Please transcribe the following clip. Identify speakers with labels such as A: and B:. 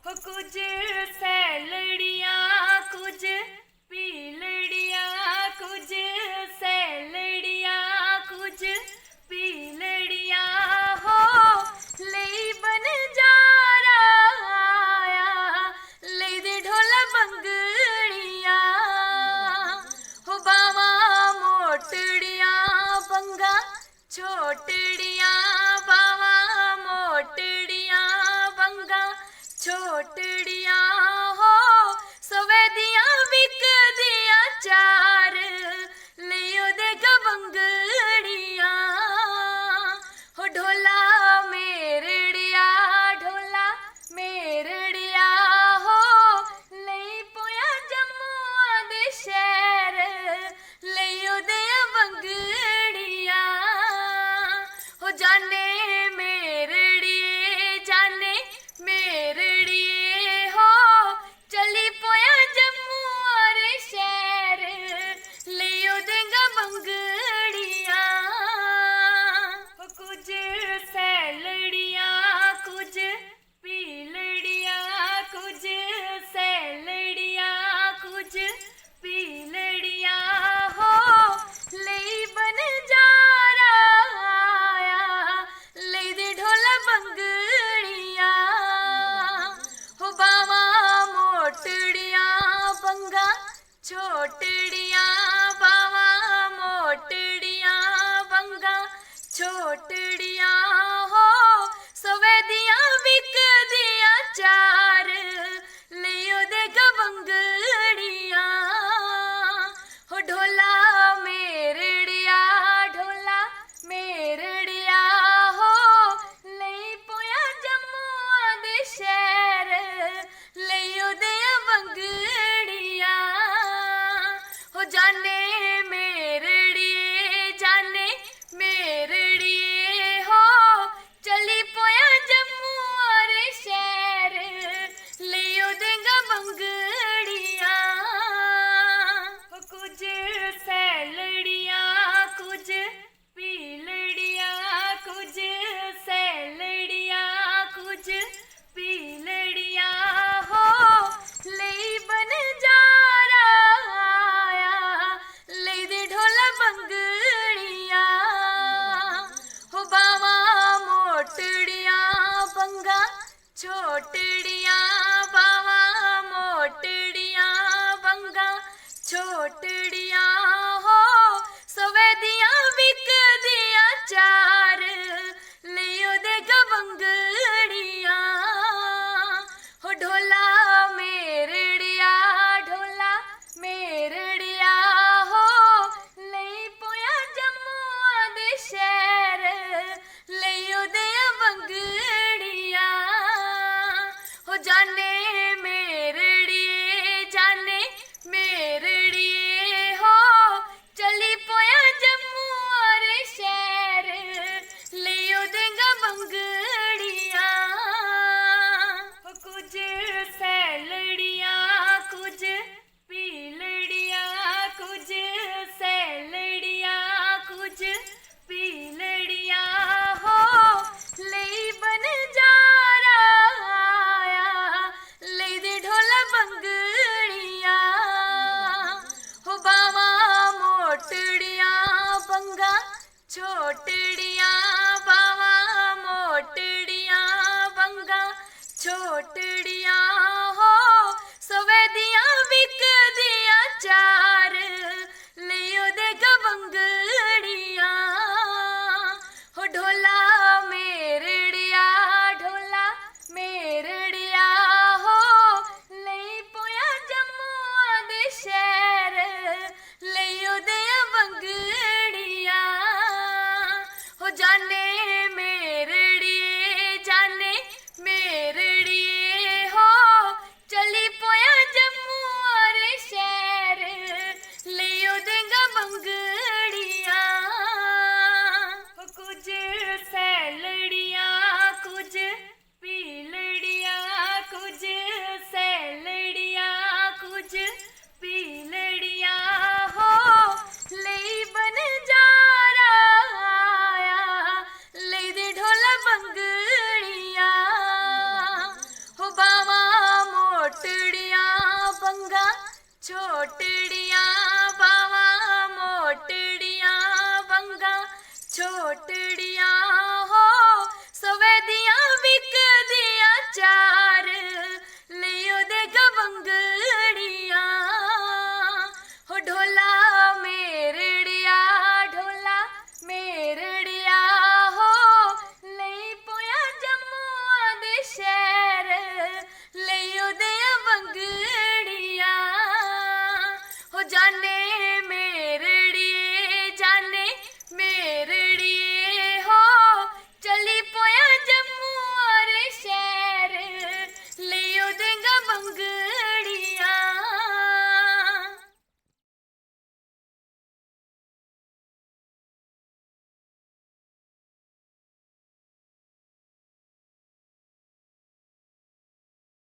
A: हो कुछ सैलड़ियाँ कुछ पीलड़ियाँ कुछ सैलड़ियाँ कुछ पीलड़ियाँ हो ले बन जा रहा ले दे ढोल बंगड़ियाँ हो बावा मोटड़ियाँ बंगा छोटड़ियाँ बावा मोटड़ियाँ बंगा छोटड़ियाँ हो सवेदियाँ बिक दिया चार लियो दे बंगड़ियाँ हो ढोला मेरड़िया हो ले पोया जम्मू दे शहर लियो दे बंगड़िया हो जाने मेरड़िए हो चली पोया जम्मू और शहर लियो देगा बंगड़िया हो कुछ सैलड़ियाँ कुछ पीलड़ियाँ कुछ सैलड़ियाँ कुछ पीलड़ियाँ हो ले बन जा रहा ले दे ढोल बंगड़िया हो बावा मोटड़ियाँ बंगा छोटड़ियाँ बावा मोटड़ियाँ बंगा छोटड़ियाँ हो सवेदियाँ बिक दिया चार लियो दे बंगड़िया हो ढोला मेरड़िया हो ले पोया जम्मू दे शहर लियो दे बंगड़िया हो जाने मेरड़िए हो चली पोया जम्मू और शहर लियो देगा बंगड़िया हो कुछ सैलड़ियाँ कुछ पीलड़ियाँ कुछ सैलड़ियाँ कुछ पीलड़ियाँ हो ले बन जा रहा ले दे ढोल बंगड़िया हो बावा मोटड़ियाँ बंगा छोटड़ियाँ बावा मोटड़ियाँ बंगा छोटड़ियाँ हो सवेदियाँ बिक दिया चार लियो दे बंगड़िया हो ढोला मेरड़िया हो ले पोया जम्मू दे शहर लियो दे बंगड़िया हो जाने मेरड़िए हो चली पोया जम्मू और शहर लियो देगा बंगड़िया हो कुछ सैलड़ियाँ कुछ पीलड़ियाँ कुछ सैलड़ियाँ कुछ पीलड़ियाँ हो ले बन जा रहा ले दे ढोल बंगड़िया हो बावा मोटड़ियाँ बंगा छोटड़ियाँ बावा मोटड़ियाँ बंगा छोटड़ियाँ हो सवेदियाँ बिक दिया चार लियो दे बंगड़िया हो ढोला मेरड़िया हो ले पोया जम्मू दे शहर लियो दे बंगड़िया हो जाने मेरड़िए हो चली पोया जम्मू ਛੋਟੜੀਆਂ ਬਾਵਾਂ ਮੋਟੜੀਆਂ ਵੰਗਾਂ ਛੋਟੜੀਆਂ ਹੋ ਸਵੇ ਦੀਆਂ ਵਿਕਦੀਆਂ ਚਾ